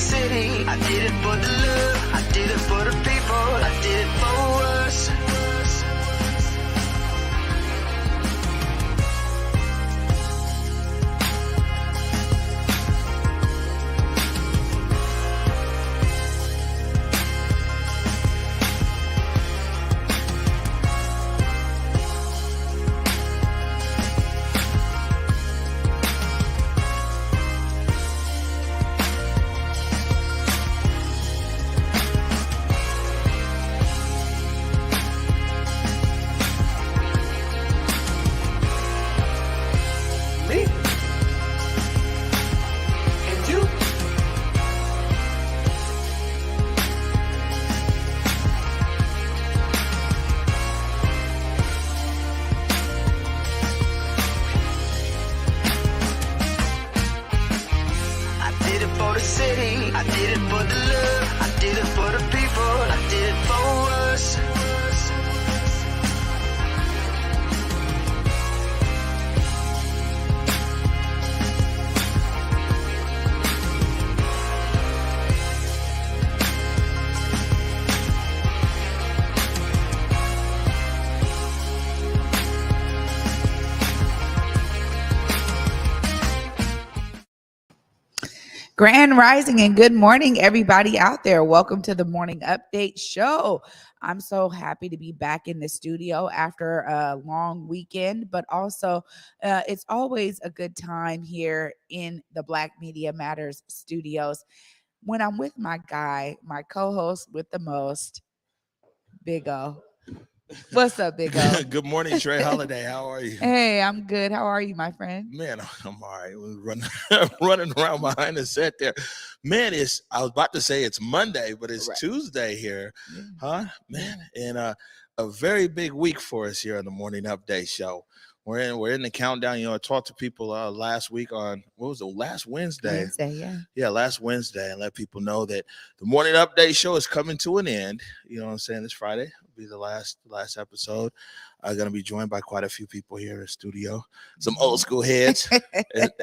city, I did it for the love, I did it for the people, I did it for us. Me? And you? I did it for the city, I did it for the love, I did it for the people, I did it for us. Grand Rising and good morning, everybody out there. Welcome to the Morning Update Show. I'm so happy to be back in the studio after a long weekend, but also it's always a good time here in the Black Media Matters studios when I'm with my guy, my co-host with the most, Big O. What's up, Big O? Good morning, Trey Holiday. How are you? Hey, I'm good. How are you, my friend? Man, I'm all right. We're running around behind the set there. Man, I was about to say it's Monday, but it's Right. Tuesday here. Yeah. Huh? Man, and a very big week for us here on the Morning Update Show. We're in the countdown. You know, I talked to people last week on, what was it, last Wednesday? Yeah, last Wednesday, and let people know that the Morning Update Show is coming to an end. You know what I'm saying? This Friday will be the last episode. I'm going to be joined by quite a few people here in the studio, some old school heads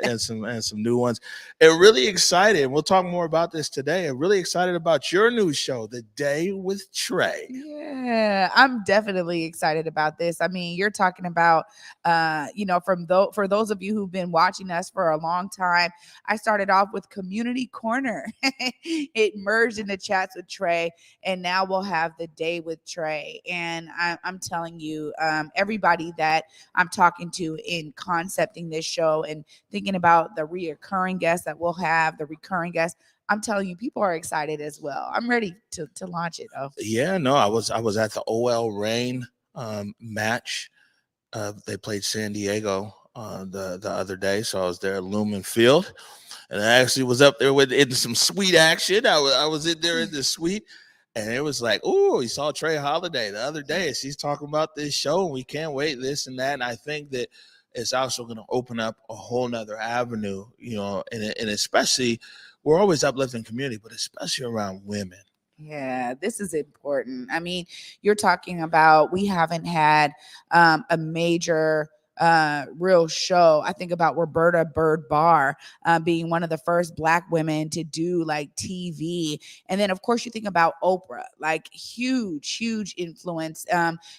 and some new ones. And really excited. We'll talk more about this today. I'm really excited about your new show, The Day with Trey. Yeah, I'm definitely excited about this. I mean, you're talking about, for those of you who've been watching us for a long time, I started off with Community Corner. It merged into Chats with Trey, and now we'll have The Day with Trey. And I'm telling you, everybody that I'm talking to in concepting this show and thinking about the reoccurring guests that we'll have, the recurring guests, I'm telling you, people are excited as well. I'm ready to launch it. Oh, yeah, no, I was at the OL Reign match. They played San Diego the other day, so I was there at Lumen Field, and I actually was up there in some sweet action. I was in there in the suite. And it was like, oh, we saw Trey Holiday the other day. She's talking about this show, and we can't wait, this and that. And I think that it's also going to open up a whole nother avenue, you know, and especially, we're always uplifting community, but especially around women. yeah, this is important. I mean, you're talking about we haven't had a major real show. I think about Roberta Bird Barr being one of the first Black women to do like TV. And then, of course, you think about Oprah, like huge influence.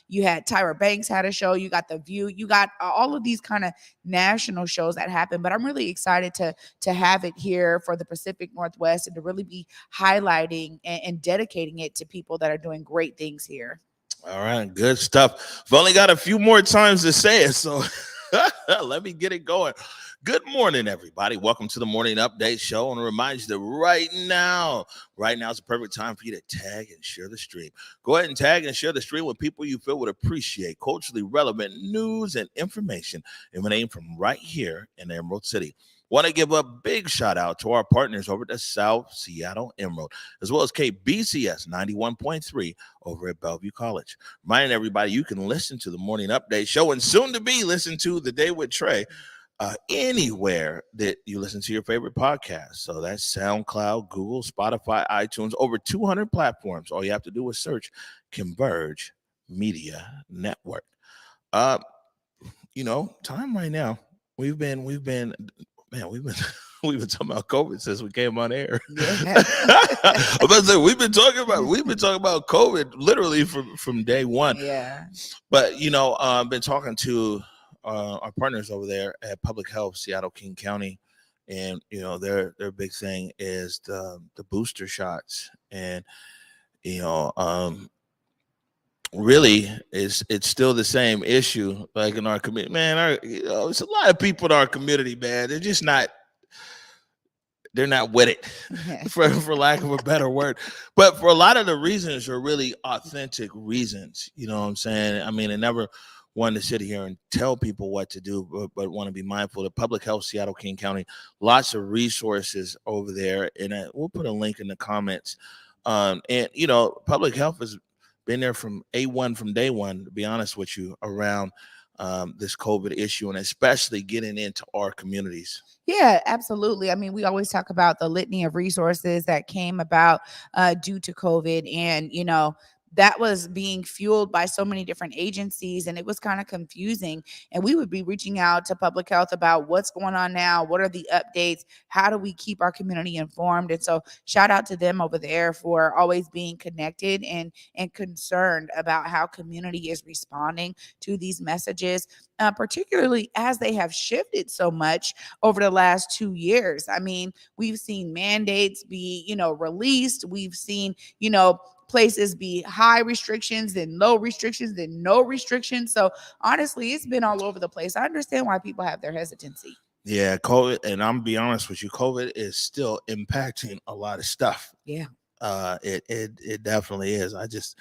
You had Tyra Banks had a show. You got The View. You got all of these kind of national shows that happen. But I'm really excited to have it here for the Pacific Northwest and to really be highlighting and dedicating it to people that are doing great things here. All right, good stuff. I've only got a few more times to say it, so let me get it going. Good morning, everybody. Welcome to the Morning Update Show. I want to remind you that right now is the perfect time for you to tag and share the stream. Go ahead and tag and share the stream with people you feel would appreciate culturally relevant news and information emanating from right here in Emerald City. Want to give a big shout out to our partners over at South Seattle Emerald, as well as KBCS 91.3 over at Bellevue College. Reminding everybody you can listen to the Morning Update Show and soon to be listen to The Day with Trey anywhere that you listen to your favorite podcast. So that's SoundCloud, Google, Spotify, iTunes, over 200 platforms. All you have to do is search Converge Media Network. Time right now. We've been we've been talking about COVID since we came on air. Yeah. I'm about to say, we've been talking about COVID literally from day one. Yeah. But I've been talking to our partners over there at Public Health, Seattle King County, and their big thing is the booster shots, and really it's still the same issue like in our community, man. There's a lot of people in our community, man. They're not with it, for lack of a better word. But for a lot of the reasons are really authentic reasons. You know what I'm saying? I mean, I never wanted to sit here and tell people what to do, but want to be mindful. The Public Health, Seattle King County, lots of resources over there, and we'll put a link in the comments. And Public Health has been there from day one, to be honest with you, around this COVID issue, and especially getting into our communities. Yeah, absolutely. I mean, we always talk about the litany of resources that came about due to COVID, and that was being fueled by so many different agencies, and it was kind of confusing. And we would be reaching out to Public Health about what's going on now, what are the updates, how do we keep our community informed. And so shout out to them over there for always being connected and concerned about how community is responding to these messages, particularly as they have shifted so much over the last 2 years. I mean, we've seen mandates be released. We've seen places be high restrictions, then low restrictions, then no restrictions. So honestly, it's been all over the place. I understand why people have their hesitancy. Yeah, COVID, and I'm be honest with you, COVID is still impacting a lot of stuff. Yeah. It definitely is. I just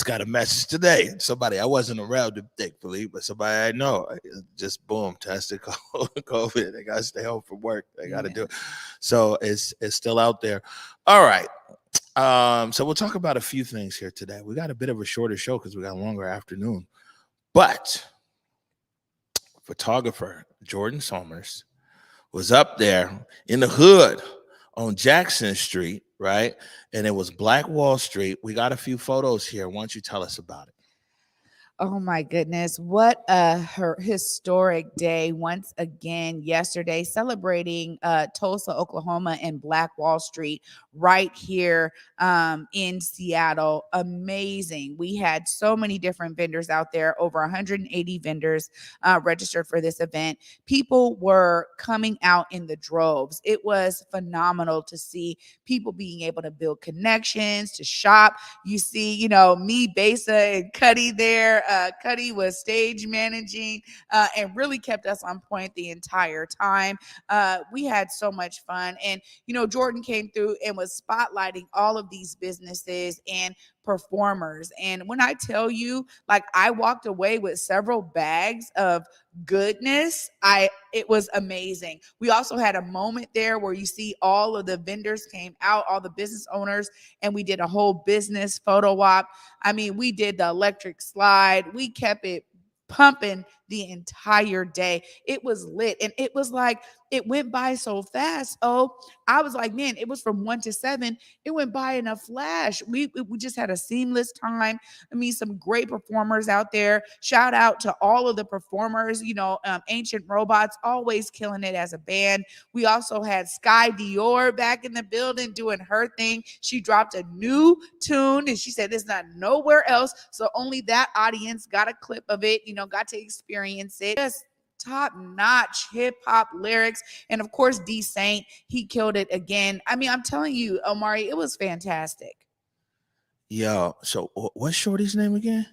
got a message today. Somebody I wasn't around, thankfully, but somebody I know just boom tested COVID. They got to stay home from work. They got to do it. So it's still out there. All right. So we'll talk about a few things here today. We got a bit of a shorter show because we got a longer afternoon. But photographer Jordan Somers was up there in the hood on Jackson Street, right? And it was Black Wall Street. We got a few photos here. Why don't you tell us about it? Oh my goodness. What a historic day once again yesterday, celebrating Tulsa, Oklahoma, and Black Wall Street right here in Seattle. Amazing. We had so many different vendors out there, over 180 vendors registered for this event. People were coming out in the droves. It was phenomenal to see people being able to build connections, to shop. You see, me, Besa, and Cuddy there. Cuddy was stage managing and really kept us on point the entire time. We had so much fun. And, Jordan came through and was spotlighting all of these businesses and performers. And when I tell you, I walked away with several bags of goodness, it was amazing. We also had a moment there where you see all of the vendors came out, all the business owners, and we did a whole business photo op. I mean, we did the electric slide. We kept it pumping the entire day. It was lit, and it was it went by so fast. Oh, I was like, man, it was from 1 to 7. It went by in a flash. We just had a seamless time. I mean, some great performers out there. Shout out to all of the performers. Ancient Robots always killing it as a band. We also had Sky Dior back in the building doing her thing. She dropped a new tune, and she said it's not nowhere else. So only that audience got a clip of it. Got to experience it. Just top-notch hip-hop lyrics. And of course, D Saint, he killed it again. I mean, I'm telling you, Omari, it was fantastic. Yo, so what's Shorty's name again?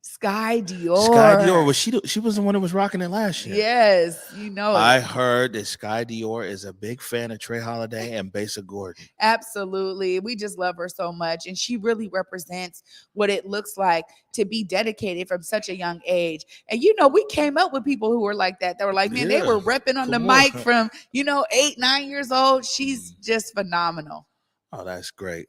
Sky Dior. Sky Dior. Was she was the one that was rocking it last year? Yes, I heard that Sky Dior is a big fan of Trey Holiday and Besa Gordon. Absolutely. We just love her so much. And she really represents what it looks like to be dedicated from such a young age. And we came up with people who were like that. They were like, man, they were repping on the mic from 8, 9 years old. She's just phenomenal. Oh, that's great.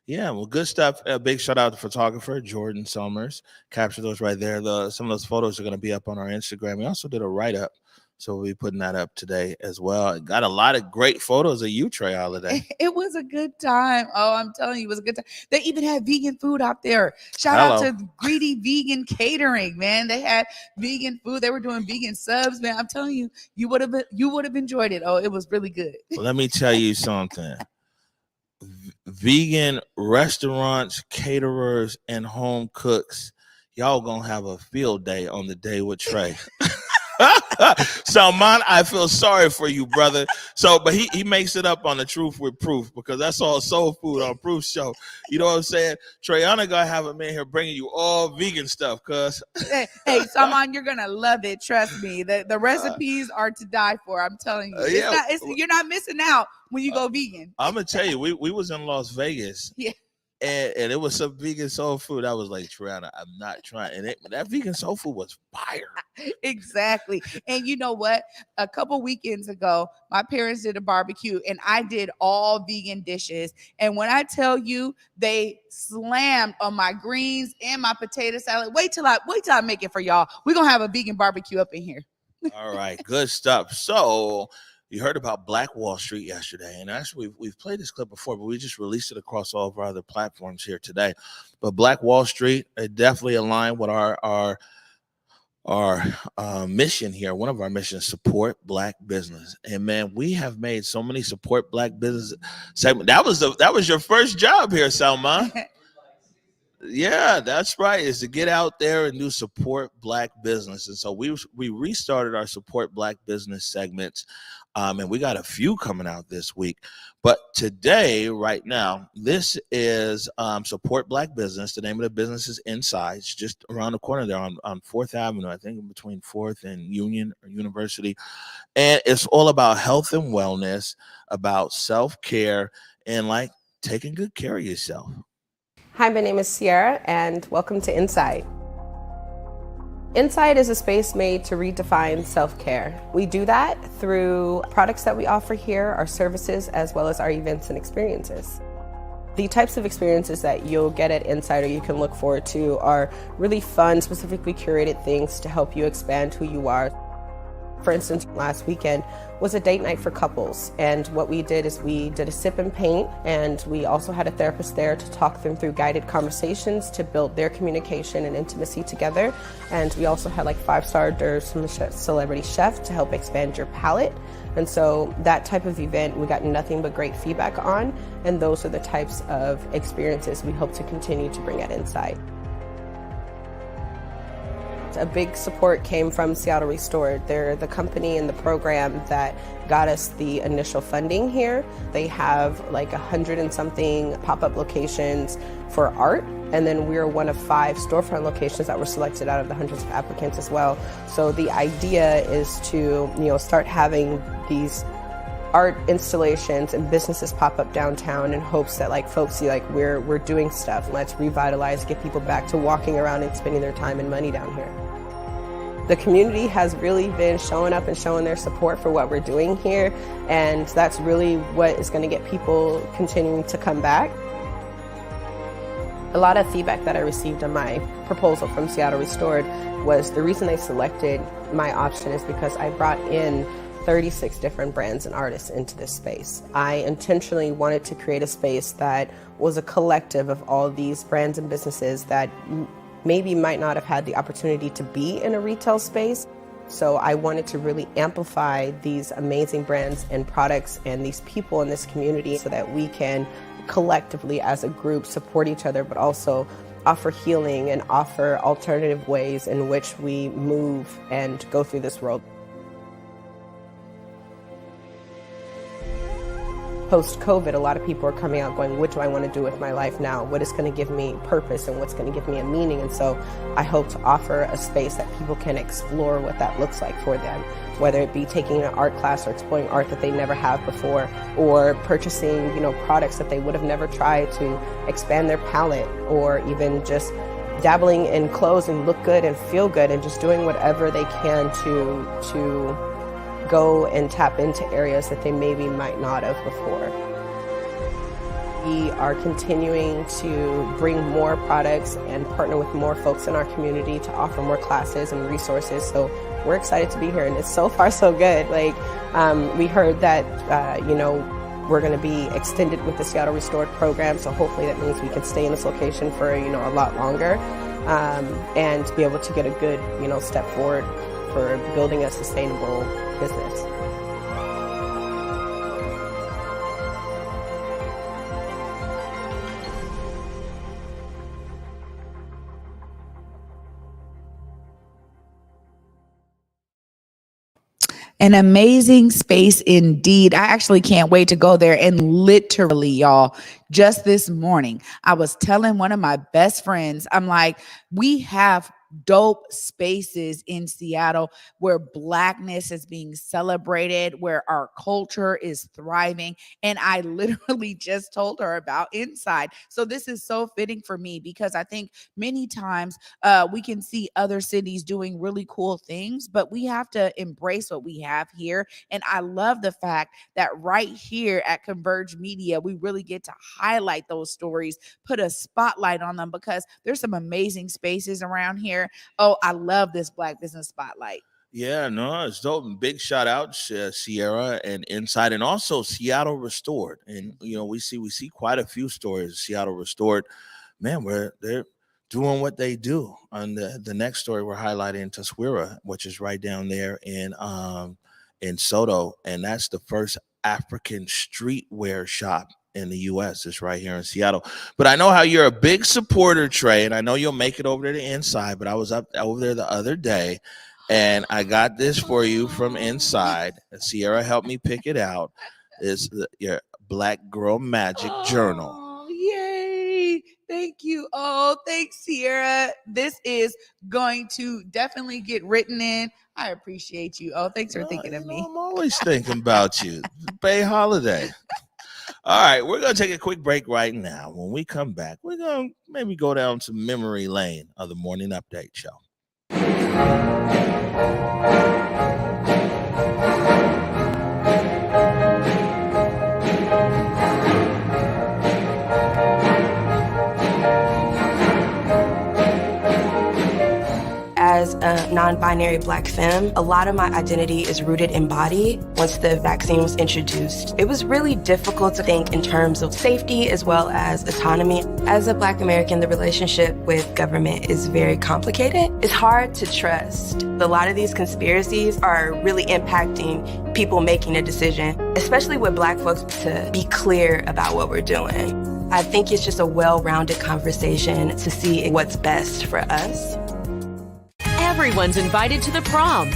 Yeah, well, good stuff. A big shout out to photographer Jordan Somers. Capture those right there. Some of those photos are going to be up on our Instagram. We also did a write-up So we'll be putting that up today as well. Got a lot of great photos of you, Trey Holiday. It was a good time. Oh, I'm telling you, it was a good time. They even had vegan food out there. Shout out to Greedy Vegan Catering, man. They had vegan food. They were doing vegan subs, man. I'm telling you, you would have enjoyed it. Oh, it was really good. Well, let me tell you something. Vegan restaurants, caterers, and home cooks, y'all gonna have a field day on the day with Trey. Salman, I feel sorry for you, brother. So, but he makes it up on the Truth with Proof, because that's all soul food on Proof show. You know what I'm saying? Treyana gonna have him in here bringing you all vegan stuff, cuz. Hey, Salman, you're gonna love it. Trust me. The recipes are to die for. I'm telling you. You're not missing out when you go vegan. I'm gonna tell you, we was in Las Vegas. Yeah. And it was some vegan soul food. I was like, Triana, I'm not trying. And that vegan soul food was fire. Exactly. And you know what? A couple weekends ago, my parents did a barbecue and I did all vegan dishes. And when I tell you, they slammed on my greens and my potato salad. Wait till I make it for y'all. We're going to have a vegan barbecue up in here. All right. Good stuff. So you heard about Black Wall Street yesterday, and actually we've played this clip before, but we just released it across all of our other platforms here today. But Black Wall Street, it definitely aligned with our mission here. One of our missions, support Black business. And man, we have made so many support Black business segments. That was your first job here, Salma. Yeah, that's right. Is to get out there and do support Black business. And so we restarted our support Black business segments. And we got a few coming out this week. But today, right now, this is Support Black Business. The name of the business is Inside. It's just around the corner there on 4th Avenue, I think between 4th and Union or University. And it's all about health and wellness, about self-care, and like taking good care of yourself. Hi, my name is Sierra, and welcome to Inside. Inside is a space made to redefine self-care. We do that through products that we offer here, our services, as well as our events and experiences. The types of experiences that you'll get at Inside or you can look forward to are really fun, specifically curated things to help you expand who you are. For instance, last weekend was a date night for couples, and what we did is we did a sip and paint, and we also had a therapist there to talk them through guided conversations to build their communication and intimacy together. And we also had like 5-star d'oeuvres from a celebrity chef to help expand your palate. And so that type of event we got nothing but great feedback on, and those are the types of experiences we hope to continue to bring at Inside. A big support came from Seattle Restored. They're the company and the program that got us the initial funding here. They have like 100 and something pop-up locations for art, and then we're one of 5 storefront locations that were selected out of the hundreds of applicants as well. So the idea is to, start having these art installations and businesses pop up downtown in hopes that like folks see like we're doing stuff. Let's revitalize, get people back to walking around and spending their time and money down here. The community has really been showing up and showing their support for what we're doing here, and that's really what is going to get people continuing to come back. A lot of feedback that I received on my proposal from Seattle Restored was the reason they selected my option is because I brought in 36 different brands and artists into this space. I intentionally wanted to create a space that was a collective of all these brands and businesses that maybe might not have had the opportunity to be in a retail space. So I wanted to really amplify these amazing brands and products and these people in this community so that we can collectively as a group support each other, but also offer healing and offer alternative ways in which we move and go through this world. Post-COVID, a lot of people are coming out going, what do I want to do with my life now? What is going to give me purpose and what's going to give me a meaning? And so I hope to offer a space that people can explore what that looks like for them, whether it be taking an art class or exploring art that they never have before, or purchasing, products that they would have never tried to expand their palette, or even just dabbling in clothes and look good and feel good and just doing whatever they can to go and tap into areas that they maybe might not have before. We are continuing to bring more products and partner with more folks in our community to offer more classes and resources. So we're excited to be here, and it's so far so good. Like, we heard that, we're going to be extended with the Seattle Restored program. So hopefully that means we can stay in this location for, a lot longer, and be able to get a good, step forward for building a sustainable business. An amazing space indeed. I actually can't wait to go there. And literally, y'all, just this morning, I was telling one of my best friends, I'm like, we have dope spaces in Seattle where Blackness is being celebrated, where our culture is thriving. And I literally just told her about Inside. So this is so fitting for me because I think many times we can see other cities doing really cool things, but we have to embrace what we have here. And I love the fact that right here at Converge Media, we really get to highlight those stories, put a spotlight on them, because there's some amazing spaces around here. Oh, I love this Black Business Spotlight. Yeah, no, it's dope. And big shout out Sierra and Inside, and also Seattle Restored. And we see quite a few stories. Seattle Restored, man, where they're doing what they do. On the next story, we're highlighting Taswira, which is right down there in Soto, and that's the first African streetwear shop in the U.S. It's right here in Seattle. But I know how you're a big supporter, Trey, and I know you'll make it over to the Inside. But I was up over there the other day, and I got this for you from Inside. Sierra helped me pick it out. It's your Black Girl Magic Journal. Oh, yay! Thank you. Oh, thanks, Sierra. This is going to definitely get written in. I appreciate you. Oh, thanks for thinking of me. I'm always thinking about you. Bay Holiday. All right, we're going to take a quick break right now. When we come back, we're going to maybe go down to memory lane of the Morning Update Show. As a non-binary Black femme, a lot of my identity is rooted in body. Once the vaccine was introduced, it was really difficult to think in terms of safety as well as autonomy. As a Black American, the relationship with government is very complicated. It's hard to trust. A lot of these conspiracies are really impacting people making a decision, especially with Black folks, to be clear about what we're doing. I think it's just a well-rounded conversation to see what's best for us. Everyone's invited to the prom.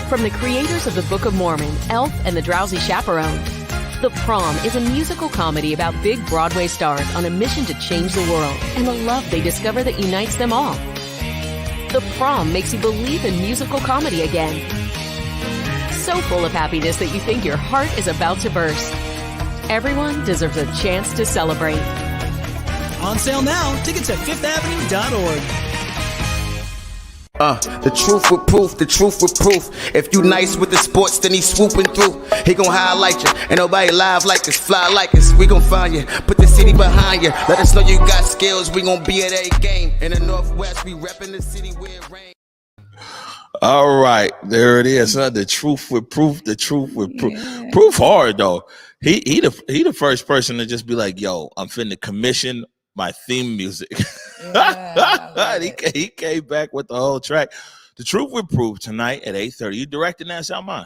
From the creators of the Book of Mormon, Elf, and The Drowsy Chaperone, The Prom is a musical comedy about big Broadway stars on a mission to change the world and the love they discover that unites them all. The Prom makes you believe in musical comedy again. So full of happiness that you think your heart is about to burst. Everyone deserves a chance to celebrate. On sale now. Tickets at fifthavenue.org. The truth with proof, the truth with proof. If you nice with the sports, then he swooping through. He gon' highlight you. Ain't nobody live like us, fly like us. We gon' find you, put the city behind you. Let us know you got skills, we gon' be at a game. In the Northwest, we reppin' the city where it rain. All right, there it is. The truth with proof, the truth with proof. Yeah. Proof hard, though. He the first person to just be like, yo, I'm finna commission my theme music. Yeah, he came back with the whole track. The truth with proof tonight at 8:30. You directing that, Salman?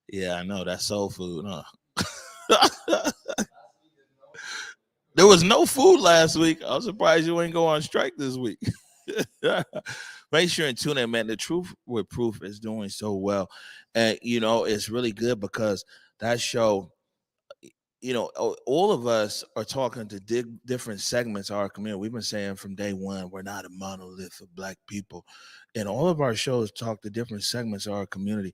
Yeah, I know. That's soul food, huh? There was no food last week. I was surprised you ain't go on strike this week. Make sure and tune in, man. The truth with proof is doing so well. And, it's really good because that show, all of us are talking to different segments of our community. We've been saying from day one, we're not a monolith of Black people. And all of our shows talk to different segments of our community.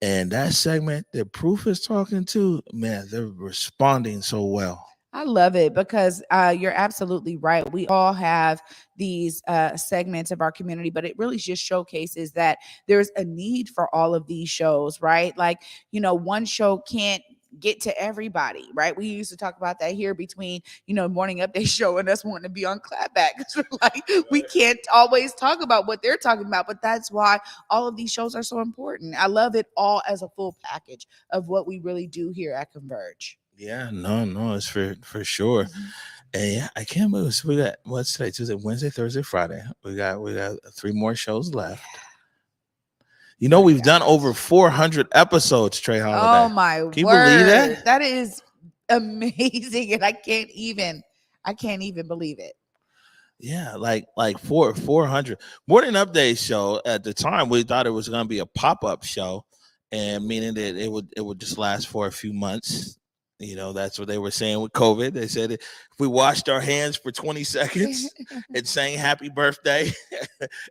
And that segment that Proof is talking to, man, they're responding so well. I love it because you're absolutely right. We all have these segments of our community, but it really just showcases that there's a need for all of these shows, right? Like, one show can't get to everybody, right? We used to talk about that here between, Morning Update show and us wanting to be on Clapback, because we're like, we can't always talk about what they're talking about, but that's why all of these shows are so important. I love it all as a full package of what we really do here at Converge. Yeah, no, it's for sure. And yeah, I can't believe we got, what's today? Tuesday, Wednesday, Thursday, Friday. We got 3 more shows left. We've done over 400 episodes, Trey Holiday. Oh my word. Can you believe that? That is amazing. And I can't even believe it. Yeah, like 400. Morning Update show, at the time we thought it was going to be a pop-up show, and meaning that it would just last for a few months. That's what they were saying with COVID. They said if we washed our hands for 20 seconds and sang happy birthday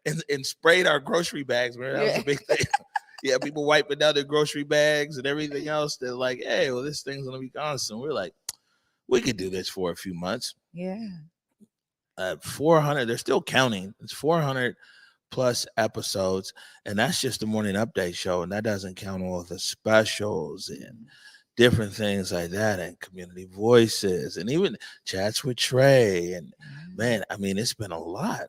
and sprayed our grocery bags, man, that was a big thing. Yeah, people wiping down their grocery bags and everything else. They're like, hey, well, this thing's going to be constant. We're like, we could do this for a few months. Yeah. 400, they're still counting. It's 400 plus episodes, and that's just the Morning Update show, and that doesn't count all the specials and different things like that, and community voices, and even chats with Trey. And man, I mean, it's been a lot.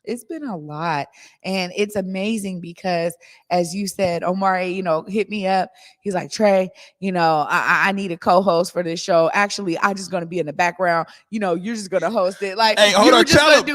It's been a lot, and it's amazing because, as you said, Omari, hit me up. He's like, Trey, I need a co-host for this show. Actually, I'm just going to be in the background. You're just going to host it. Like, hey, hold on, tell him.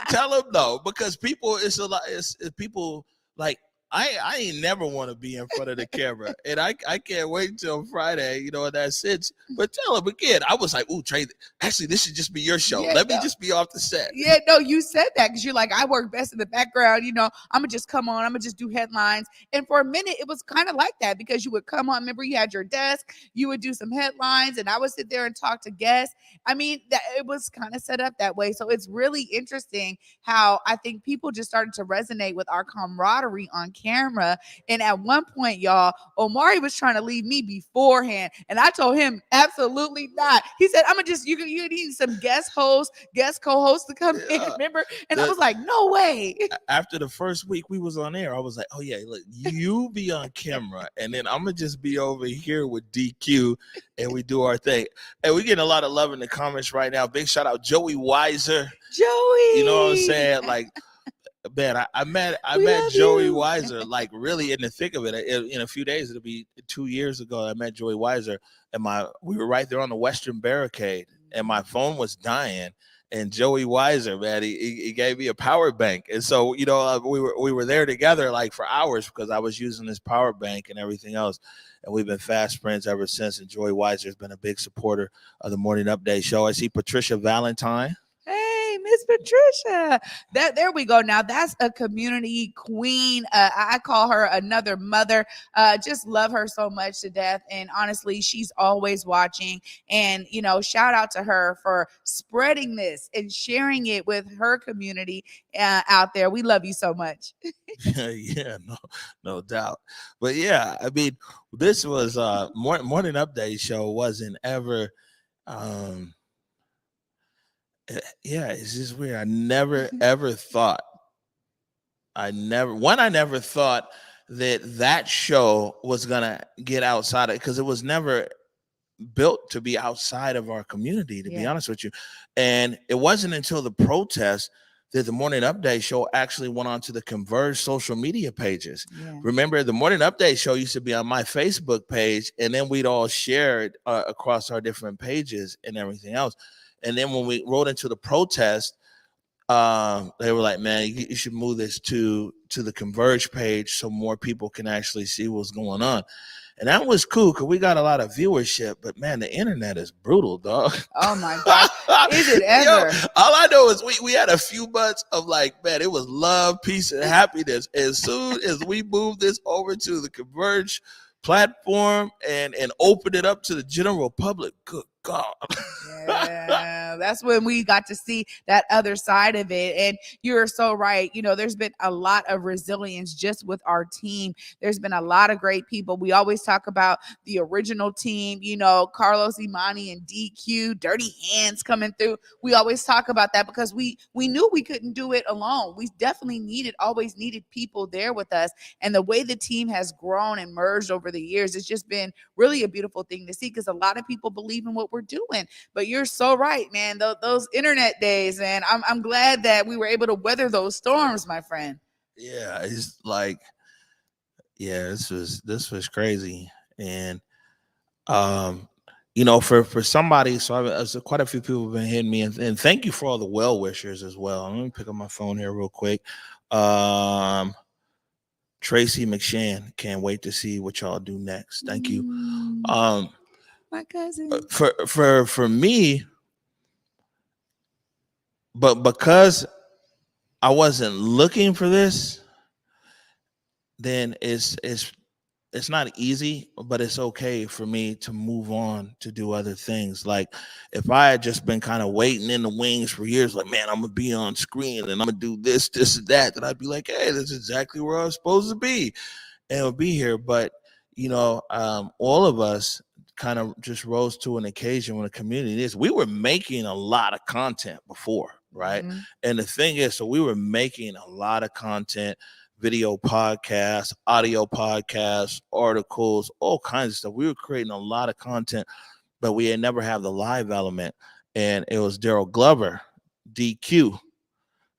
Tell him no, because people, it's a lot. It's people like. I ain't never want to be in front of the camera, and I can't wait until Friday, in that sense. But tell him again, I was like, "Ooh, Trey, actually, this should just be your show. Let me just be off the set." Yeah, no, you said that because you're like, I work best in the background. I'm gonna just come on. I'm gonna just do headlines. And for a minute, it was kind of like that because you would come on. Remember, you had your desk. You would do some headlines, and I would sit there and talk to guests. I mean, it was kind of set up that way. So it's really interesting how I think people just started to resonate with our camaraderie on camera. And at one point, y'all, Omari was trying to leave me beforehand, and I told him absolutely not. He said, "I'm gonna just you need some guest co-hosts to come in." Remember? And I was like, "No way." After the first week we was on air, I was like, "Oh yeah, look, you be on camera, and then I'm gonna just be over here with DQ, and we do our thing." And we getting a lot of love in the comments right now. Big shout out Joey Weiser. Joey, you know what I'm saying? Like, man, I met Joey Weiser like really in the thick of it. In a few days, it'll be 2 years ago. I met Joey Weiser, and we were right there on the Western Barricade, and my phone was dying. And Joey Weiser, man, he gave me a power bank, and so we were there together like for hours because I was using this power bank and everything else. And we've been fast friends ever since. And Joey Weiser has been a big supporter of the Morning Update show. I see Patricia Valentine. Hey, Miss Patricia. There we go. Now that's a community queen. I call her another mother. Just love her so much to death. And honestly, she's always watching. And, shout out to her for spreading this and sharing it with her community out there. We love you so much. Yeah, no doubt. But yeah, I mean, this was Morning Update show wasn't ever yeah, it's just weird. I never ever thought that show was gonna get outside of, because it was never built to be outside of our community, to be honest with you. And it wasn't until the protest that the Morning Update show actually went on to the Converge social media pages. Remember, the Morning Update show used to be on my Facebook page, and then we'd all share it across our different pages and everything else. And then when we rode into the protest, they were like, "Man, you should move this to the Converge page so more people can actually see what's going on." And that was cool because we got a lot of viewership. But man, the internet is brutal, dog. Oh my God, is it ever? All I know is we had a few months of like, man, it was love, peace, and happiness. As soon as we moved this over to the Converge platform and open it up to the general public, good God. Yeah. That's when we got to see that other side of it. And you're so right. There's been a lot of resilience just with our team. There's been a lot of great people. We always talk about the original team, Carlos, Imani, and DQ, Dirty Hands coming through. We always talk about that because we knew we couldn't do it alone. We definitely always needed people there with us. And the way the team has grown and merged over the years, it's just been really a beautiful thing to see, because a lot of people believe in what we're doing. But you're so right, man. Those internet days, and I'm glad that we were able to weather those storms, my friend. Yeah, it's like, yeah, this was crazy. And for somebody, so quite a few people have been hitting me, and thank you for all the well wishers as well. Let me pick up my phone here real quick. Tracy McShann, can't wait to see what y'all do next. Thank you. My cousin. For me, but because I wasn't looking for this, then it's not easy, but it's okay for me to move on to do other things. Like if I had just been kind of waiting in the wings for years, like, man, I'm gonna be on screen and I'm gonna do this and that, then I'd be like, hey, that's exactly where I was supposed to be, and it'll be here. But all of us kind of just rose to an occasion when the community is. We were making a lot of content before, right? Mm-hmm. And the thing is, so we were making a lot of content, video podcasts, audio podcasts, articles, all kinds of stuff. We were creating a lot of content, but we had never had the live element. And it was Daryl Glover, DQ.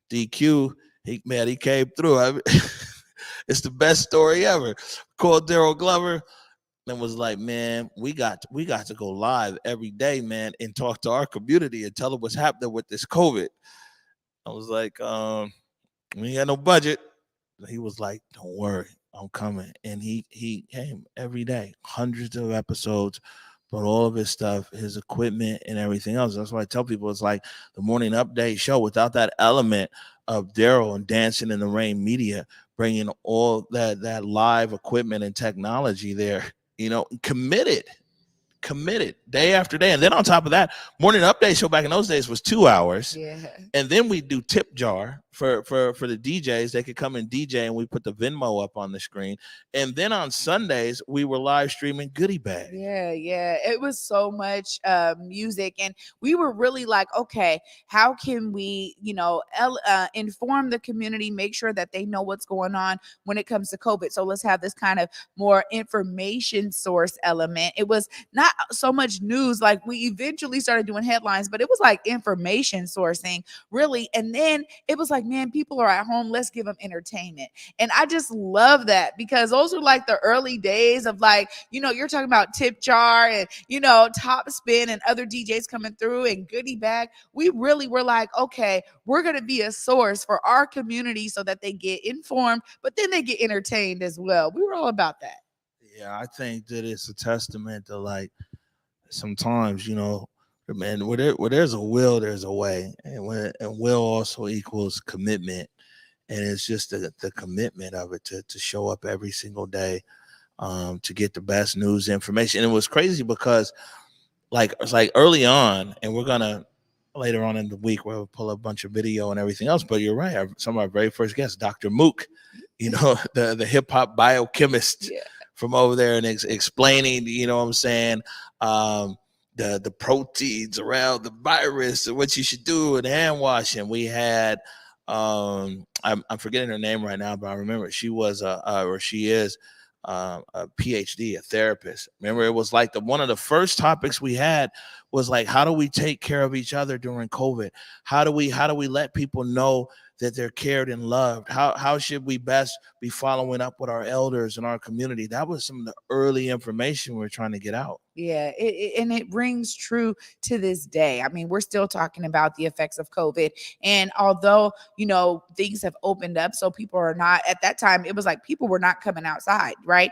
He came through. It's the best story ever. Called Daryl Glover and was like, man, we got to go live every day, man, and talk to our community and tell them what's happening with this COVID. I was like, we ain't got no budget. He was like, don't worry, I'm coming. And he came every day, hundreds of episodes, brought all of his stuff, his equipment and everything else. That's why I tell people it's like the morning update show without that element of Daryl and Dancing in the Rain Media, bringing all that live equipment and technology there, committed day after day. And then on top of that, morning update show back in those days was 2 hours. Yeah. And then we do tip jar for the DJs. They could come and DJ, and we put the Venmo up on the screen. And then on Sundays, we were live streaming Goodie Bag. Yeah. It was so much music. And we were really like, okay, how can we, inform the community, make sure that they know what's going on when it comes to COVID. So let's have this kind of more information source element. It was not so much news. Like we eventually started doing headlines, but it was like information sourcing, really. And then it was like, man, people are at home, let's give them entertainment. And I just love that, because those are like the early days of like, you're talking about Tip Jar and, Top Spin and other DJs coming through and Goodie Bag. We really were like, okay, we're going to be a source for our community so that they get informed, but then they get entertained as well. We were all about that. Yeah, I think that it's a testament to, like, sometimes, man, where there's a will, there's a way. And will also equals commitment. And it's just the commitment of it to show up every single day, to get the best news information. And it was crazy because it's like early on, and we're going to later on in the week, we'll pull up a bunch of video and everything else. But you're right. Some of our very first guests, Dr. Mook, the hip hop biochemist. Yeah. From over there and explaining, what I'm saying, the proteins around the virus and what you should do and hand washing. We had, I'm forgetting her name right now, but I remember she was she is a PhD, a therapist. Remember, it was like one of the first topics we had was like, how do we take care of each other during COVID? How do we let people know that they're cared and loved? How should we best be following up with our elders in our community? That was some of the early information we're trying to get out. Yeah, and it rings true to this day. I mean, we're still talking about the effects of COVID. And although, things have opened up, so people are not, at that time, it was like people were not coming outside, right?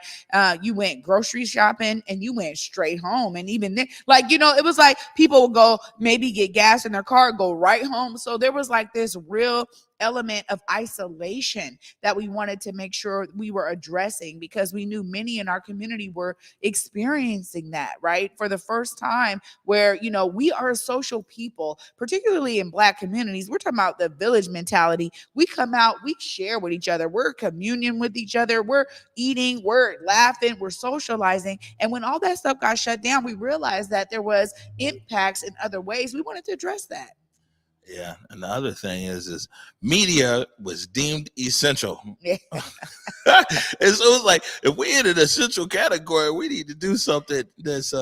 You went grocery shopping and you went straight home. And even then, it was like people would go maybe get gas in their car, go right home. So there was like this real element of isolation that we wanted to make sure we were addressing, because we knew many in our community were experiencing that, right? For the first time where, you know, we are a social people, particularly in Black communities. We're talking about the village mentality. We come out, we share with each other, we're communion with each other, we're eating, we're laughing, we're socializing. And when all that stuff got shut down, we realized that there was impacts in other ways. We wanted to address that. Yeah, and the other thing is media was deemed essential. Yeah. And so it's like, if we in an essential category, we need to do something that's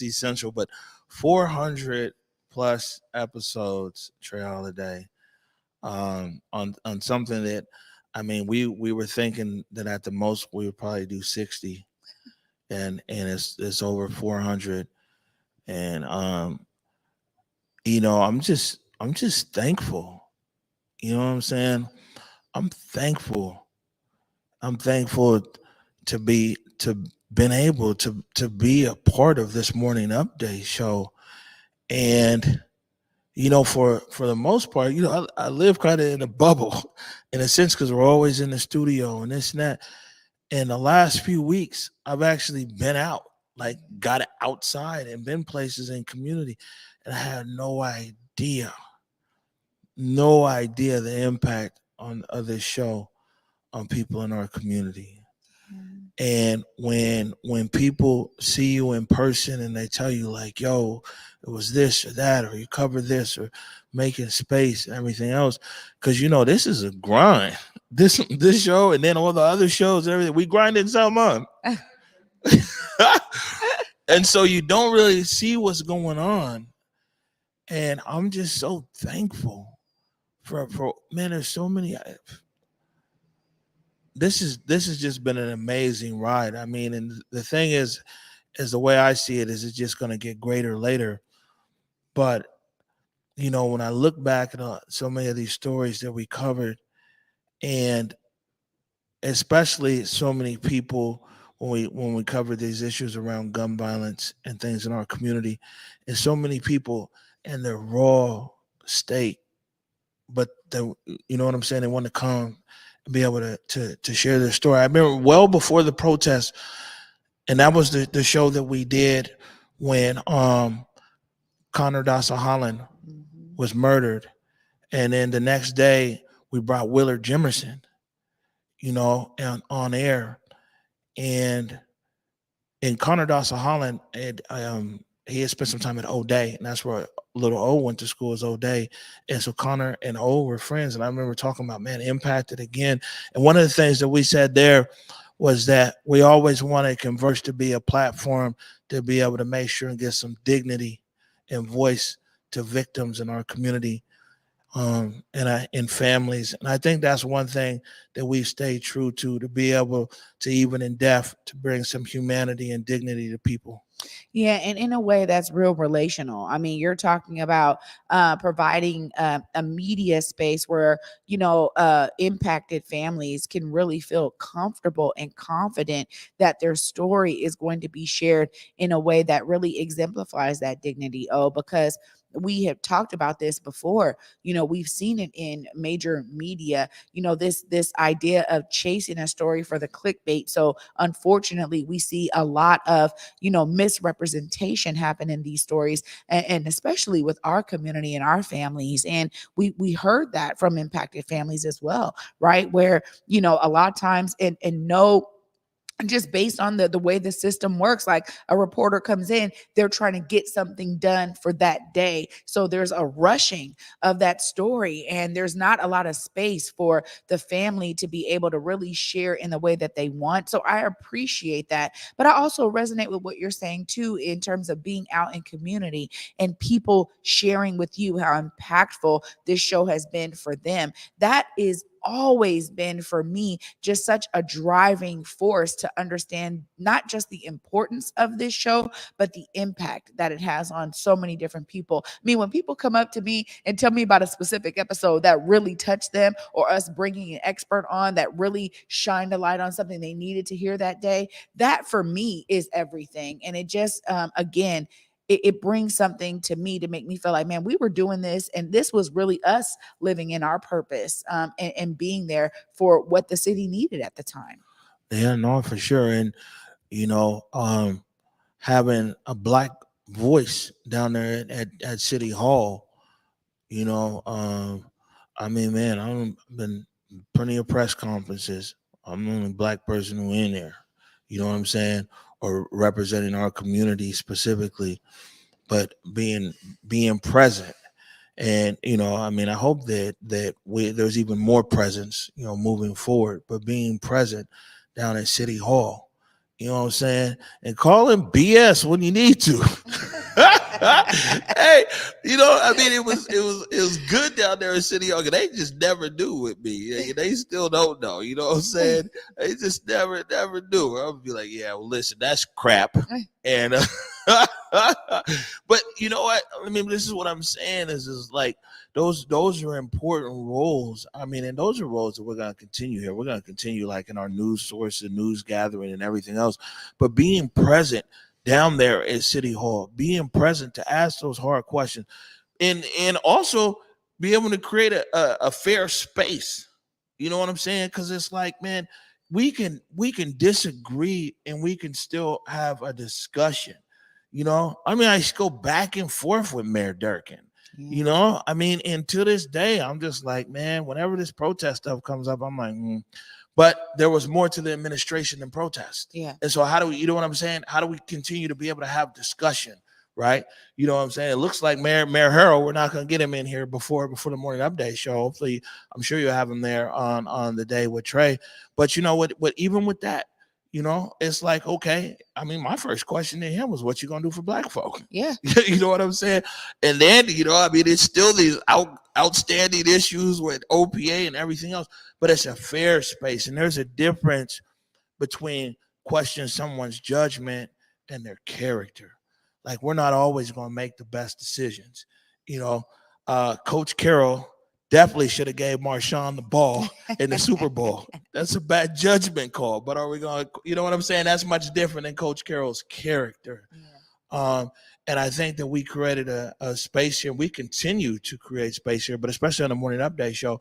essential. But 400 plus episodes, Trey Holiday, on something that, I mean, we were thinking that at the most we would probably do 60, and it's over 400, and you know, I'm just thankful. You know what I'm saying? I'm thankful. I'm thankful to been able to be a part of this morning update show. And you know, for the most part, you know, I live kind of in a bubble in a sense, because we're always in the studio and this and that. In the last few weeks, I've actually been out, like got outside and been places in community, and I had no idea the impact of this show on people in our community. And when people see you in person and they tell you like, yo, it was this or that, or you covered this, or making space and everything else, because you know this is a grind. This show and then all the other shows, everything, we grinding something on. And so you don't really see what's going on. And I'm just so thankful for man, there's so many. This has just been an amazing ride. I mean, and the thing is the way I see it is it's just going to get greater later. But you know, when I look back at so many of these stories that we covered, and especially so many people when we covered these issues around gun violence and things in our community, and so many people in their raw state, but you know what I'm saying, they want to come and be able to share their story. I remember well before the protest, and that was the show that we did when Connor Dasa Holland was murdered, and then the next day we brought Willard Jimerson, you know, on air, and Connor Dasa Holland he had spent some time at O'Day, and that's where little O went to school, as O'Day. And so Connor and O were friends. And I remember talking about, man, impacted again. And one of the things that we said there was that we always wanted Converse to be a platform to be able to make sure and get some dignity and voice to victims in our community, and in families. And I think that's one thing that we've stayed true to be able to, even in death, to bring some humanity and dignity to people. Yeah, and in a way that's real relational. I mean, you're talking about providing a media space where, you know, impacted families can really feel comfortable and confident that their story is going to be shared in a way that really exemplifies that dignity. Oh, because we have talked about this before. You know, we've seen it in major media, you know, this idea of chasing a story for the clickbait. So unfortunately, we see a lot of, you know, misrepresentation happen in these stories, and especially with our community and our families. And we heard that from impacted families as well, right? Where, you know, a lot of times, and no, just based on the way the system works, like a reporter comes in, they're trying to get something done for that day. So there's a rushing of that story, and there's not a lot of space for the family to be able to really share in the way that they want. So I appreciate that. But I also resonate with what you're saying too, in terms of being out in community and people sharing with you how impactful this show has been for them. That is always been for me just such a driving force to understand not just the importance of this show, but the impact that it has on so many different people. I mean, when people come up to me and tell me about a specific episode that really touched them, or us bringing an expert on that really shined a light on something they needed to hear that day, that for me is everything. And it just, again, it brings something to me to make me feel like, man, we were doing this, and this was really us living in our purpose, and being there for what the city needed at the time. Yeah, no, for sure. And you know, having a black voice down there at City Hall. You know, I mean, man, I've been plenty of press conferences. I'm the only black person who in there. You know what I'm saying? Or representing our community specifically, but being present. And you know, I mean, I hope that there's even more presence, you know, moving forward. But being present down at City Hall, you know what I'm saying, and calling BS when you need to. Hey, you know, I mean, it was good down there in City Hall. They just never do with me. They still don't know. You know what I'm saying? They just never do. I'll be like, yeah, well, listen, that's crap. And but you know what? I mean, this is what I'm saying is like those are important roles. I mean, and those are roles that we're gonna continue here. We're gonna continue like in our news source and news gathering and everything else. But being present down there at City Hall, being present to ask those hard questions, and also be able to create a fair space. You know what I'm saying? Because it's like, man, we can disagree and we can still have a discussion. You know, I mean, I just go back and forth with Mayor Durkin. You know, I mean, and to this day, I'm just like, man, whenever this protest stuff comes up, I'm like, But there was more to the administration than protest. Yeah. And so how do we, you know what I'm saying? How do we continue to be able to have discussion? Right. You know what I'm saying? It looks like Mayor Harrell, we're not going to get him in here before the morning update show. Hopefully, I'm sure you'll have him there on the day with Trey. But you know what, even with that, you know, it's like, okay, I mean, my first question to him was, what you going to do for black folk? Yeah. You know what I'm saying? And then, you know, I mean, it's still these outstanding issues with OPA and everything else, but it's a fair space. And there's a difference between questioning someone's judgment and their character. Like, we're not always going to make the best decisions. You know, Coach Carroll definitely should have gave Marshawn the ball in the Super Bowl. That's a bad judgment call. But are we going to, you know what I'm saying? That's much different than Coach Carroll's character. Yeah. And I think that we created a space here. We continue to create space here, but especially on the morning update show,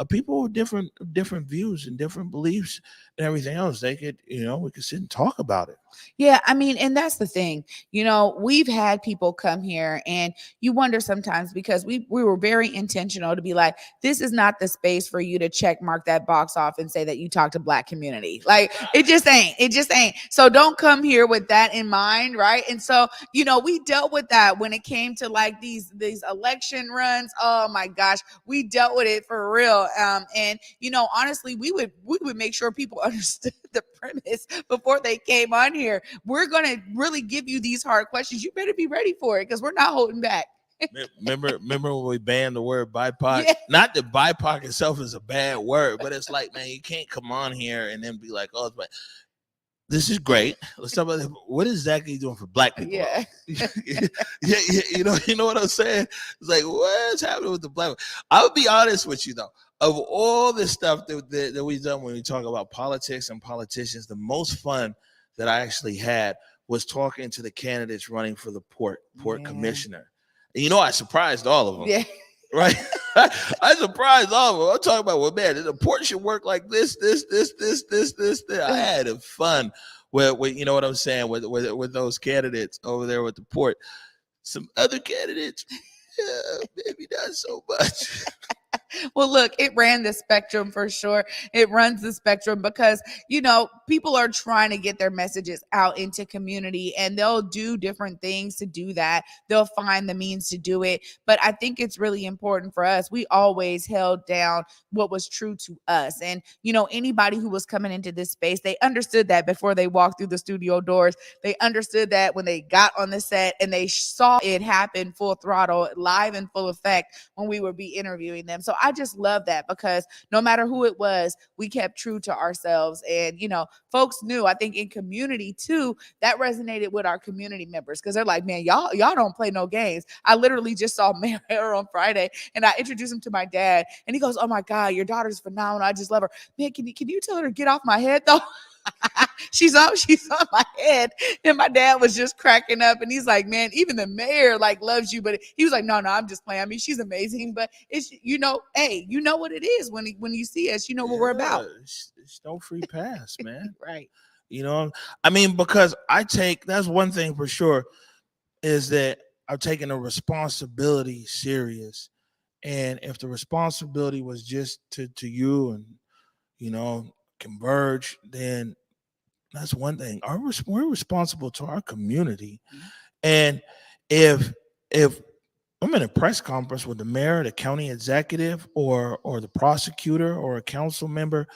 people with different views and different beliefs and everything else, they could, you know, we could sit and talk about it. Yeah, I mean, and that's the thing. You know, we've had people come here and you wonder sometimes, because we were very intentional to be like, this is not the space for you to check mark that box off and say that you talk to black community. Like, it just ain't. So don't come here with that in mind, right? And so, you know, we dealt with that when it came to like these election runs. Oh my gosh, we dealt with it for real. And you know, honestly, we would make sure people understood the premise before they came on here. We're going to really give you these hard questions. You better be ready for it, because we're not holding back. Remember when we banned the word BIPOC? Yeah. Not that BIPOC itself is a bad word, but it's like, man, you can't come on here and then be like, oh, this is great. Let's talk about what exactly doing for black people. Yeah. You know what I'm saying? It's like, what's happening with the black people? I would be honest with you though. Of all this stuff that we've done when we talk about politics and politicians, the most fun that I actually had was talking to the candidates running for the port commissioner. And you know, I surprised all of them. Yeah. Right? I surprised all of them. I'm talking about, well, man, the port should work like this. I had fun with you know what I'm saying, with those candidates over there with the port. Some other candidates, yeah, maybe not so much. Well, look, it ran the spectrum for sure. It runs the spectrum because, you know, people are trying to get their messages out into community, and they'll do different things to do that. They'll find the means to do it. But I think it's really important for us. We always held down what was true to us. And, you know, anybody who was coming into this space, they understood that before they walked through the studio doors. They understood that when they got on the set, and they saw it happen full throttle, live in full effect when we would be interviewing them. So I just love that, because no matter who it was, we kept true to ourselves. And, you know, folks knew, I think in community too, that resonated with our community members, because they're like, man, y'all don't play no games. I literally just saw Mayor Harrell on Friday, and I introduced him to my dad, and he goes, oh my God, your daughter's phenomenal. I just love her. Man, can you tell her to get off my head though? she's on my head. And my dad was just cracking up, and he's like, man, even the mayor like loves you. But he was like, no, I'm just playing. I mean, she's amazing. But it's, you know, hey, you know what it is when you see us, you know what we're about. It's no free pass, man. Right. You know, I mean, because that's one thing for sure, is that I'm taking the responsibility serious. And if the responsibility was just to you and, you know, Converge, then that's one thing. We're responsible to our community. And if I'm in a press conference with the mayor, the county executive, or the prosecutor, or a council member,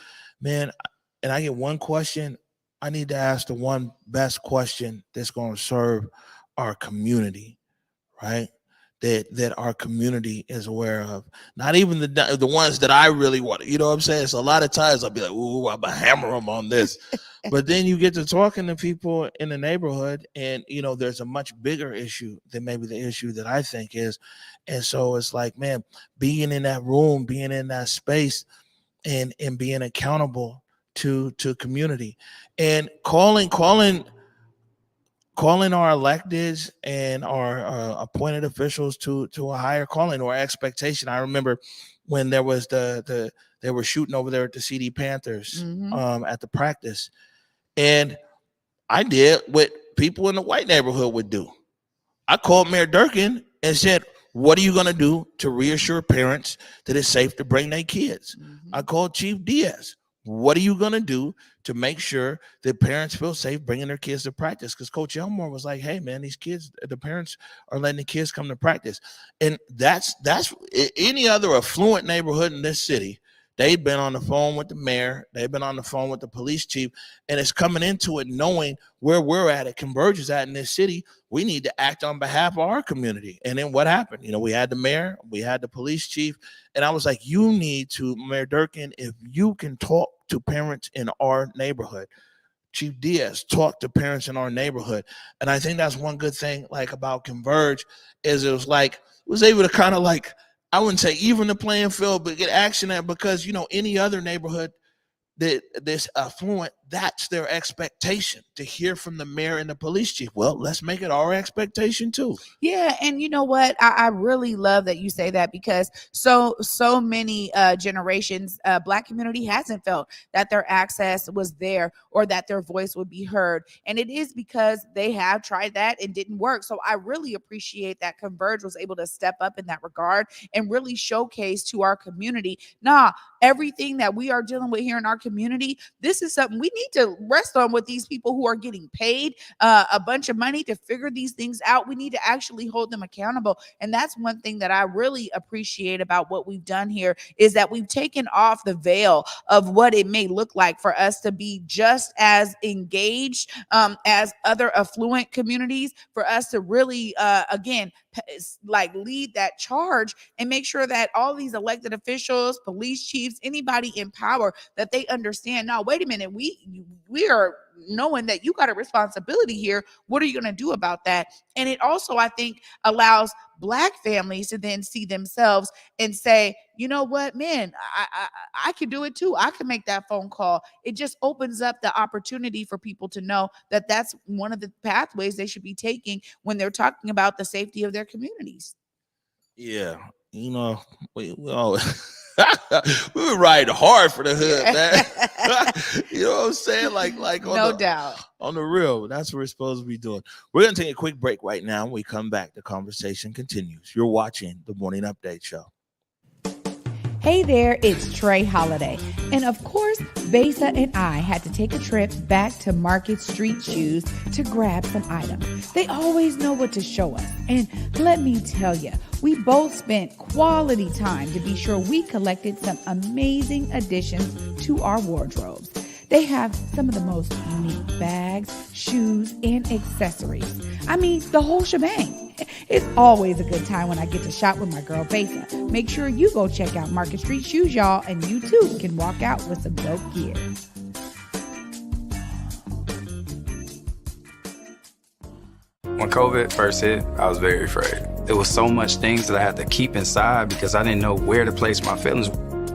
man, and I get one question, I need to ask the one best question that's going to serve our community, right? That our community is aware of. Not even the ones that I really want. You know what I'm saying? So a lot of times I'll be like, ooh, I'm gonna hammer them on this. But then you get to talking to people in the neighborhood, and you know, there's a much bigger issue than maybe the issue that I think is. And so it's like, man, being in that room, being in that space, and being accountable to community, and calling our electeds and our appointed officials to a higher calling or expectation. I remember when there was they were shooting over there at the CD Panthers at the practice, and I did what people in the white neighborhood would do. I called Mayor Durkin and said, what are you going to do to reassure parents that it's safe to bring their kids? I called Chief Diaz. What are you going to do to make sure that parents feel safe bringing their kids to practice? Because Coach Elmore was like, hey, man, these kids, the parents are letting the kids come to practice. And that's any other affluent neighborhood in this city. They've been on the phone with the mayor. They've been on the phone with the police chief. And it's coming into it knowing where we're at Converge is at in this city. We need to act on behalf of our community. And then what happened? You know, we had the mayor, we had the police chief. And I was like, you need to, Mayor Durkin, if you can talk to parents in our neighborhood, Chief Diaz, talk to parents in our neighborhood. And I think that's one good thing like about Converge is it was able to kind of like, I wouldn't say even the playing field, but get action at, because, you know, any other neighborhood that this affluent, that's their expectation, to hear from the mayor and the police chief. Well, let's make it our expectation too. Yeah, and you know what? I really love that you say that, because so many generations, Black community hasn't felt that their access was there or that their voice would be heard, and it is because they have tried that and didn't work. So I really appreciate that Converge was able to step up in that regard and really showcase to our community, everything that we are dealing with here in our community, this is something we need to rest on with these people who are getting paid a bunch of money to figure these things out. We need to actually hold them accountable. And that's one thing that I really appreciate about what we've done here, is that we've taken off the veil of what it may look like for us to be just as engaged as other affluent communities, for us to really, again, lead that charge and make sure that all these elected officials, police chiefs, anybody in power, that they understand, now, wait a minute, we are knowing that you got a responsibility here. What are you going to do about that? And it also, I think, allows Black families to then see themselves and say, you know what, man, I can do it too. I can make that phone call. It just opens up the opportunity for people to know that that's one of the pathways they should be taking when they're talking about the safety of their communities. Yeah, you know, we were riding hard for the hood, man. You know what I'm saying? Like no doubt. On the real, that's what we're supposed to be doing. We're going to take a quick break right now. When we come back, the conversation continues. You're watching the Morning Update Show. Hey there, it's Trey Holiday. And of course, Besa and I had to take a trip back to Market Street Shoes to grab some items. They always know what to show us. And let me tell you, we both spent quality time to be sure we collected some amazing additions to our wardrobes. They have some of the most unique bags, shoes, and accessories. I mean, the whole shebang. It's always a good time when I get to shop with my girl Besa. Make sure you go check out Market Street Shoes, y'all, and you too can walk out with some dope gear. When COVID first hit, I was very afraid. There was so much things that I had to keep inside because I didn't know where to place my feelings.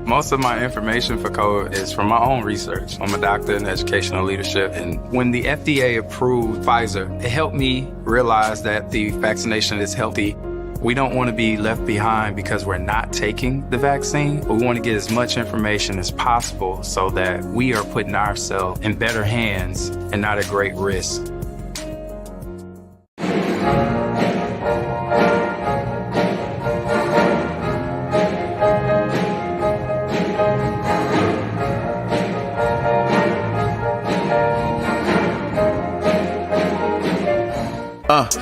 Most of my information for COVID is from my own research. I'm a doctor in educational leadership, and when the FDA approved Pfizer, it helped me realize that the vaccination is healthy. We don't want to be left behind because we're not taking the vaccine. We want to get as much information as possible so that we are putting ourselves in better hands and not at great risk.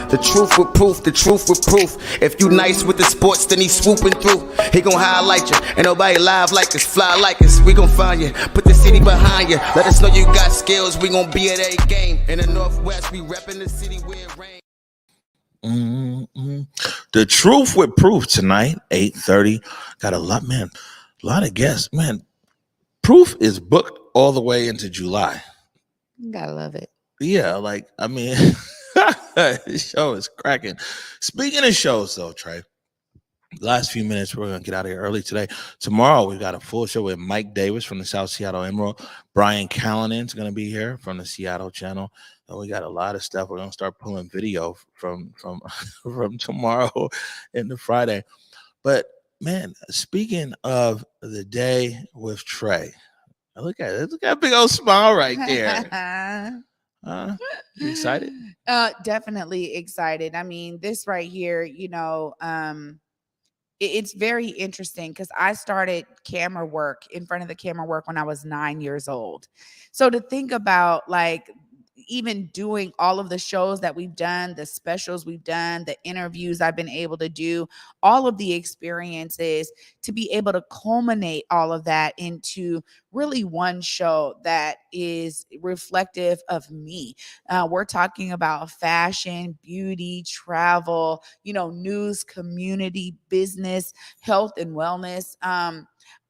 The truth with proof, the truth with proof. If you nice with the sports, then he swooping through. He gon' highlight you. Ain't nobody live like us, fly like us. We gon' find you, put the city behind you. Let us know you got skills, we gon' be at a game. In the Northwest, we reppin' the city where it rain. The truth with proof tonight, 8:30. Got a lot of guests. Man, Proof is booked all the way into July. Gotta love it. Yeah, like, I mean, the show is cracking. Speaking of shows, though, Trey, last few minutes, we're going to get out of here early today. Tomorrow, we've got a full show with Mike Davis from the South Seattle Emerald. Brian Callanan's going to be here from the Seattle channel. And we got a lot of stuff. We're going to start pulling video from tomorrow into Friday. But, man, speaking of the day with Trey, look at it. Look at that big old smile right there. You excited? Definitely excited. I mean, this right here, it's very interesting because I started camera work in front of the camera work when I was 9 years old. So to think about like even doing all of the shows that we've done, the specials we've done, the interviews I've been able to do, all of the experiences, to be able to culminate all of that into really one show that is reflective of me. We're talking about fashion, beauty, travel, news, community, business, health, and wellness.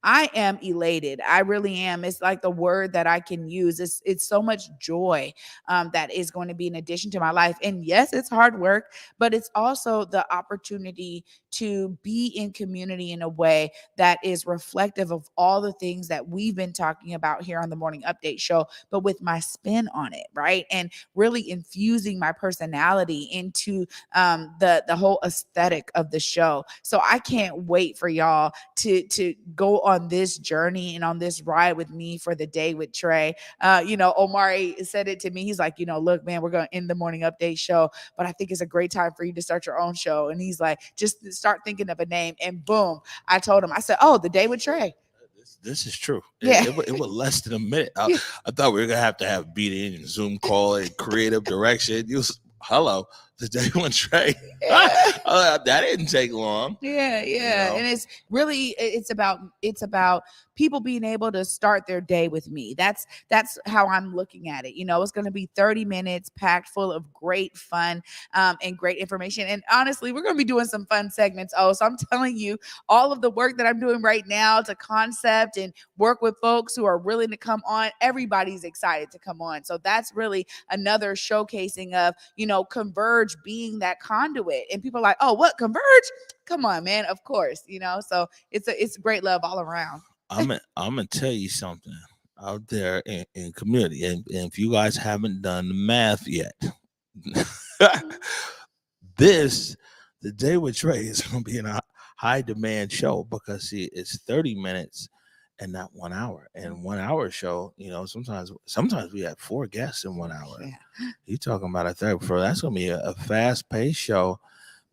I am elated. I really am. It's like the word that I can use. It's so much joy that is going to be an addition to my life. And yes, it's hard work, but it's also the opportunity to be in community in a way that is reflective of all the things that we've been talking about here on the Morning Update show, but with my spin on it, right? And really infusing my personality into the whole aesthetic of the show. So I can't wait for y'all to go on this journey and on this ride with me for the day with Trey. Omari said it to me. He's like, look, man, we're going to end the Morning Update show, but I think it's a great time for you to start your own show. And he's like, just start thinking of a name. And boom, I told him, I said, the day with Trey. This is true. Yeah. It was less than a minute. I thought we were going to have beat in Zoom call and creative direction. Hello, the day with Trey. Yeah. That didn't take long. Yeah. And it's really, it's about people being able to start their day with me. That's how I'm looking at it. It's going to be 30 minutes packed full of great fun and great information. And honestly, we're going to be doing some fun segments. So I'm telling you, all of the work that I'm doing right now to concept and work with folks who are willing to come on, everybody's excited to come on. So that's really another showcasing of, Converge being that conduit. And people are like, oh, what, Converge? Come on, man. Of course, so it's great love all around. I'm gonna tell you something out there in community, and if you guys haven't done the math yet, the day with Trey is gonna be in a high demand show because it's 30 minutes and not 1 hour. And 1 hour show, sometimes we have 4 guests in 1 hour. Yeah. You're talking about a third. So that's gonna be a fast paced show.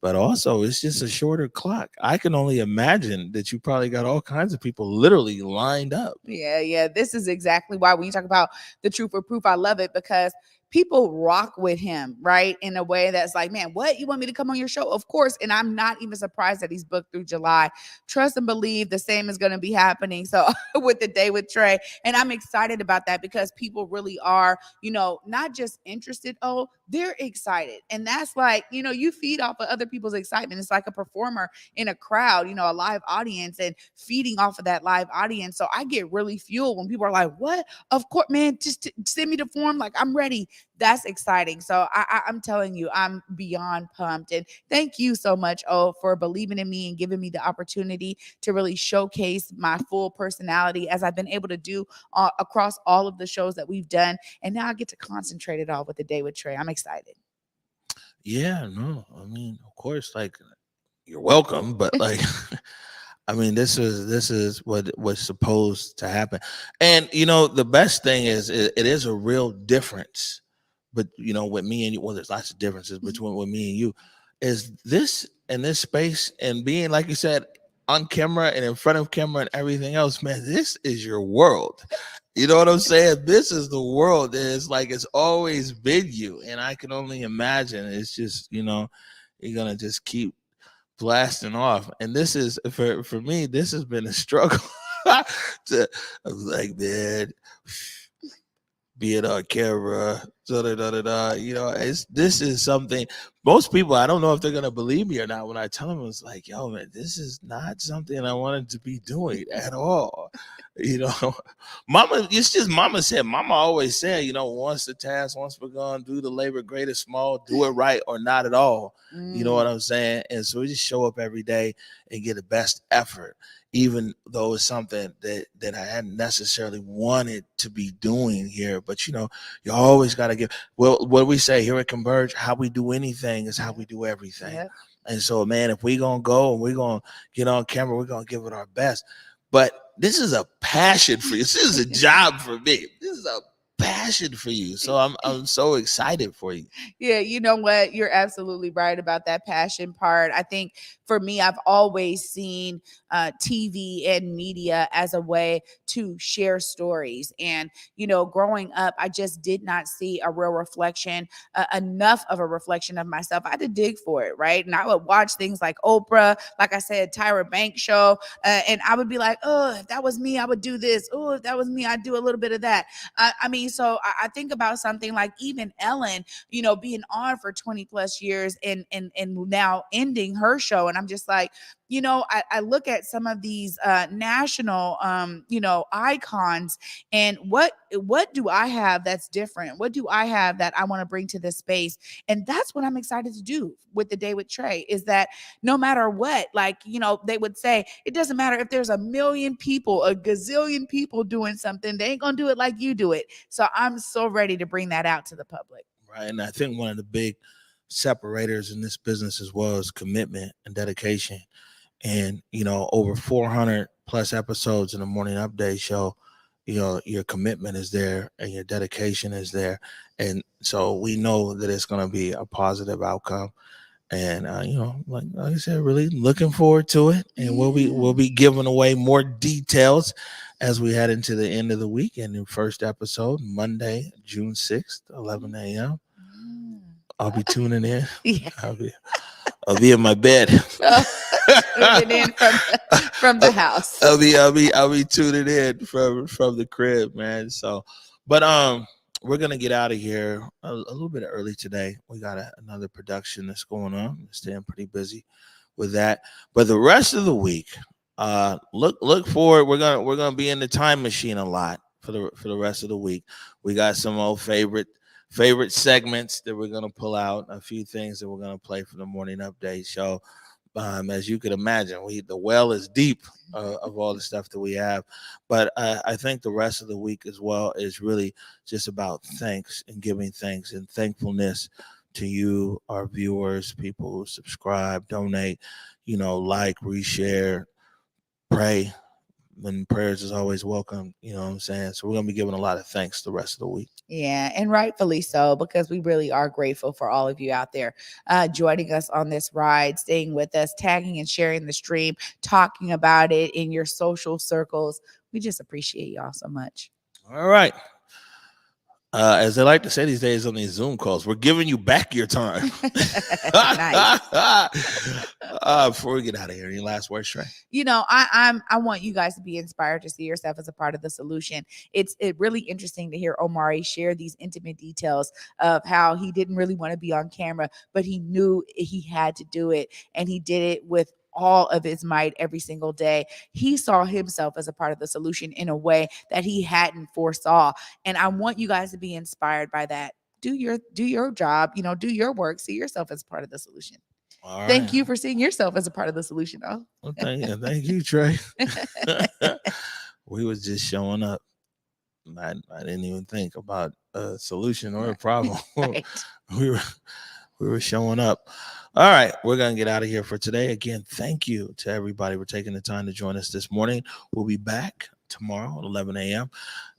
But also, it's just a shorter clock. I can only imagine that you probably got all kinds of people literally lined up. Yeah. This is exactly why when you talk about the truth or proof, I love it because people rock with him, right? In a way that's like, man, what? You want me to come on your show? Of course. And I'm not even surprised that he's booked through July. Trust and believe the same is going to be happening. So with the day with Trey. And I'm excited about that because people really are, not just interested. Oh, they're excited. And that's like, you feed off of other people's excitement. It's like a performer in a crowd, a live audience and feeding off of that live audience. So I get really fueled when people are like, what? Of course, man, just send me the form. Like, I'm ready. That's exciting. So I'm telling you, I'm beyond pumped. And thank you so much, for believing in me and giving me the opportunity to really showcase my full personality as I've been able to do across all of the shows that we've done. And now I get to concentrate it all with the day with Trey. I'm excited. Yeah, no, I mean, of course, like you're welcome. But like, I mean, this is what was supposed to happen. And the best thing is it is a real difference. But with me and you, well, there's lots of differences between with me and you. Is this in this space and being, like you said, on camera and in front of camera and everything else, man, this is your world. You know what I'm saying? This is the world. It's like it's always been you. And I can only imagine it's just, you're gonna just keep blasting off. And this is for me, this has been a struggle. I was like, man, being on camera, this is something most people, I don't know if they're gonna believe me or not when I tell them. It's like, yo, man, this is not something I wanted to be doing at all. Mama, it's just Mama always said, once the task, once we're gonna do the labor, great or small, do it right or not at all. You know what I'm saying? And so we just show up every day and get the best effort, even though it's something that I hadn't necessarily wanted to be doing here. But you always got to give. Well, what we say here at Converge, how we do anything is how we do everything. Yep. And so, man, if we're gonna go and we're gonna get on camera, we're gonna give it our best. But this is a passion for you. This is a job for me. This is a passion for you. So I'm so excited for you. Yeah, you know what? You're absolutely right about that passion part. I think for me, I've always seen TV and media as a way to share stories. And, growing up, I just did not see a real reflection, enough of a reflection of myself. I had to dig for it, right? And I would watch things like Oprah, like I said, Tyra Banks show, and I would be like, oh, if that was me, I would do this. Oh, if that was me, I'd do a little bit of that. So I think about something like even Ellen, being on for 20 plus years and now ending her show. And I'm just like, I look at some of these national, icons, and what do I have that's different? What do I have that I want to bring to this space? And that's what I'm excited to do with the Day with Trey, is that no matter what, they would say, it doesn't matter if there's a million people, a gazillion people doing something, they ain't going to do it like you do it. So I'm so ready to bring that out to the public. Right. And I think one of the big separators in this business as well is commitment and dedication. And, over 400 plus episodes in the Morning Update show, your commitment is there and your dedication is there. And so we know that it's going to be a positive outcome. And, like I said, really looking forward to it. And we'll be giving away more details as we head into the end of the week. And the first episode, Monday, June 6th, 11 a.m. I'll be tuning in. Yeah. I'll be in my bed. Tuning in from the house. I'll be tuning in from the crib, man. So, but we're gonna get out of here a little bit early today. We got another production that's going on. We're staying pretty busy with that. But the rest of the week, look forward. We're gonna be in the time machine a lot for the rest of the week. We got some old favorite segments that we're going to pull out, a few things that we're going to play for the Morning Update show. As you can imagine, the well is deep of all the stuff that we have. But I think the rest of the week as well is really just about thanks and giving thanks and thankfulness to you, our viewers, people who subscribe, donate, like, reshare, pray. And prayers is always welcome, you know what I'm saying? So we're going to be giving a lot of thanks the rest of the week. Yeah, and rightfully so, because we really are grateful for all of you out there joining us on this ride, staying with us, tagging and sharing the stream, talking about it in your social circles. We just appreciate y'all so much. All right. As they like to say these days on these Zoom calls, we're giving you back your time. Nice. Before we get out of here, any last words, Trey? I want you guys to be inspired to see yourself as a part of the solution. It's really interesting to hear Omari share these intimate details of how he didn't really want to be on camera, but he knew he had to do it, and he did it with all of his might every single day. He saw himself as a part of the solution in a way that he hadn't foresaw. And I want you guys to be inspired by that. Do your job, do your work, see yourself as part of the solution. All Thank you for seeing yourself as a part of the solution. Oh. Well, thank you, Trey. We was just showing up. I didn't even think about a solution or a problem. Right. We We were showing up. All right, we're going to get out of here for today. Again, thank you to everybody for taking the time to join us this morning. We'll be back tomorrow at 11 a.m.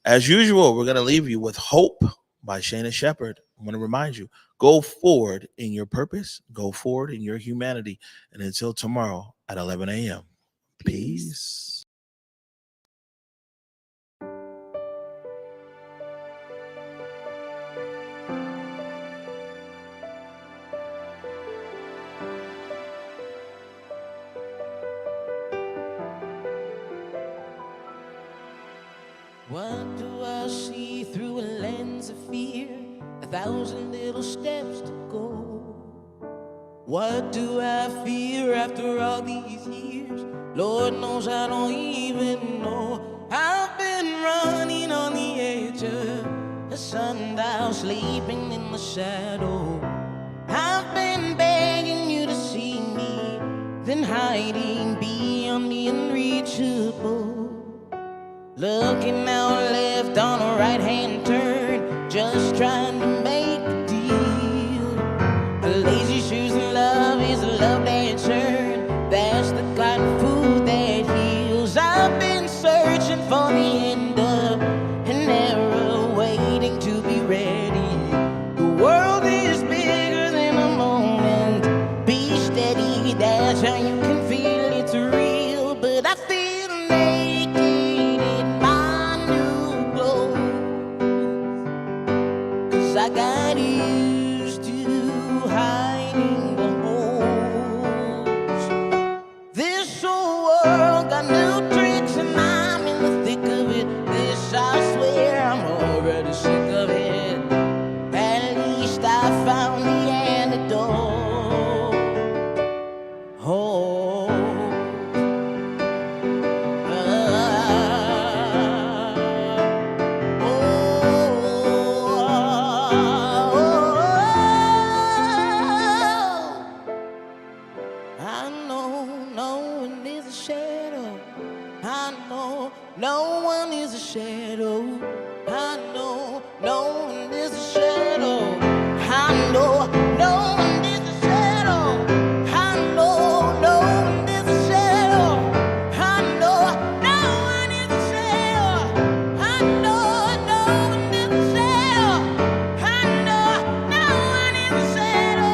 As usual, we're going to leave you with Hope by Shayna Shepherd. I want to remind you, go forward in your purpose, go forward in your humanity. And until tomorrow at 11 a.m., peace. What do I see through a lens of fear? 1,000 little steps to go. What do I fear after all these years? Lord knows I don't even know. I've been running on the edge of a sundial, sleeping in the shadow. I've been begging you to see me, then hiding beyond the unreachable. Looking out left on a right-hand turn, just trying to make a deal. A lazy shoes and love is a love that churn. That's the kind of food that heals. I've been searching for the end of an era, waiting to be ready. The world is bigger than a moment. Be steady, that's how you can feel it's real. But I feel naked in my new clothes, 'cause I got used to hiding the holes. This whole world got new tricks and I'm in the thick of it. This I swear I'm already sick of it. At least I found the antidote. Oh. I know no one is a shadow. I know no one is a shadow. I know no one is a shadow. I know no one is a shadow. I know no one is a shadow. I know no one is a shadow. I know no one is a shadow. I know no one is a shadow.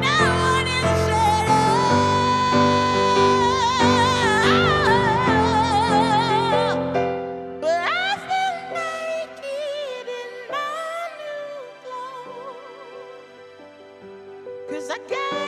No one is a shadow. But I feel naked in my new clothes, 'cause I got